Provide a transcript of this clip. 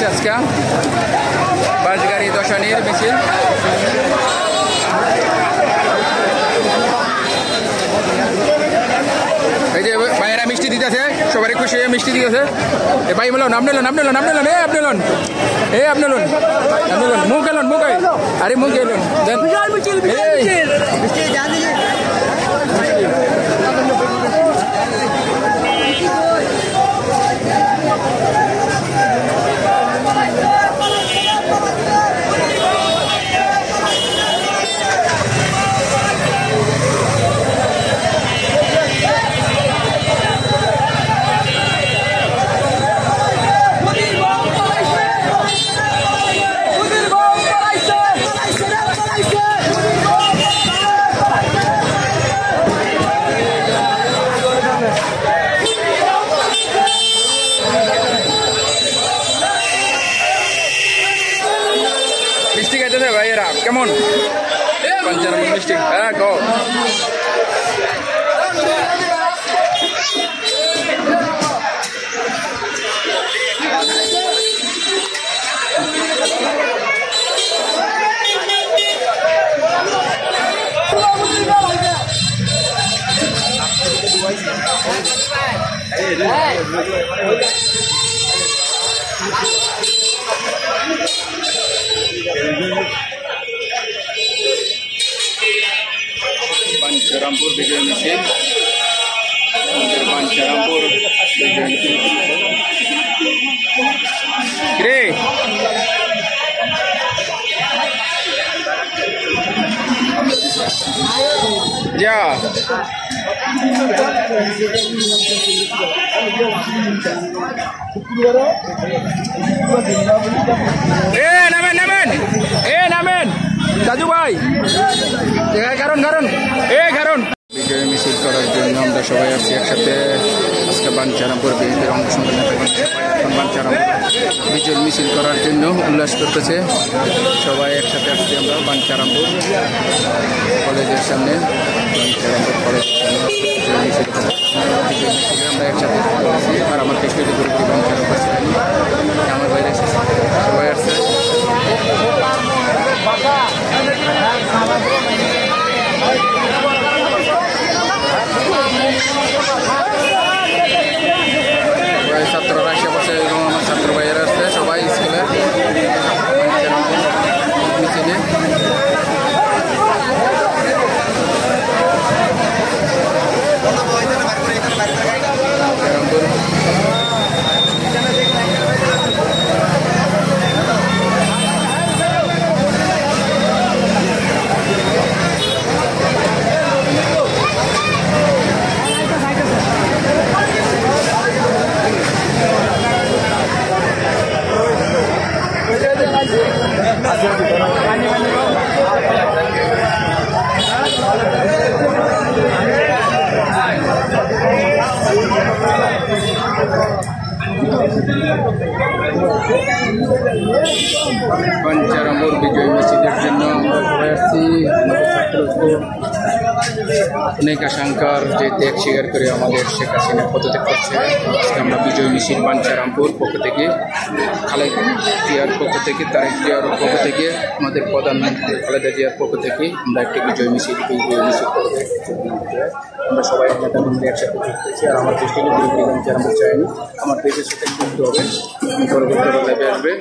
আজকে বাস গাড়ি দশানির মিছিল। এই যে ভাইয়েরা মিষ্টি দিতেছে, সবারই খুশি হয়ে মিষ্টি দিতেছে। এ ভাই বলুন আপনি লোন আপনি লোন আপনি লোন আপনি লোন আপনি লোন আপনি লোন মুখ এলন মুখ আরে মুখ এলন মিষ্টি খাইতেছে ভাইয়েরা কেমন পঞ্চানব্বই মিষ্টি? হ্যাঁ গো বাঞ্ছারামপুর বিজয় মিছিল, বাঞ্ছারামপুর বিজয় মিছিল রে যা নামেন নামেন নামেন দাদু ভাই কারণ কারণ কারণ বিজয় মিছিল করার জন্য আমরা সবাই আছি একসাথে। আজকে বাঞ্ছারামপুর বিএনপির অঙ্গ সংগঠন বাঞ্ছারামপুর বিজয় মিছিল করার জন্য উল্লাস করতেছে। সবাই একসাথে আসছি আমরা বাঞ্ছারামপুর কলেজের সামনে, বাঞ্ছারামপুর কলেজের সামনে বিজয় মিছিল আমরা একসাথে আছি। আর আমার পেছনে পুরোপুরি বাঞ্ছারামপুর আমার বাইরে সবাই আসছে। ছাত্ররা এসে বসে এবং আমার ছাত্র ভাইয়েরা আসছে সবাই স্কুলের মিছিলে। বাঞ্ছারামপুর বিজয় মিছিলের জন্য আমরা সবাই আসছি। অনেক আশঙ্কার যে ত্যাগ স্বীকার করে আমাদের শেখ হাসিনা পদত্যাগ করছে। আজকে আমরা বিজয় মিছিল বাঞ্ছারামপুর পক্ষ থেকে, খালেদা জিয়ার পক্ষ থেকে, তারেক জিয়ার পক্ষ থেকে, আমাদের প্রধানমন্ত্রী খালেদা জিয়ার পক্ষ থেকে আমরা একটি বিজয় মিছিল করবো। আমরা সবাই নেতা কর্মী একসাথে যুক্তেছি। আর আমার দেশটি পুরোপুরি বাঞ্ছারামপুর চাইনি, আমার দেশের সাথে যুক্ত হবে, পরবর্তী আসবে।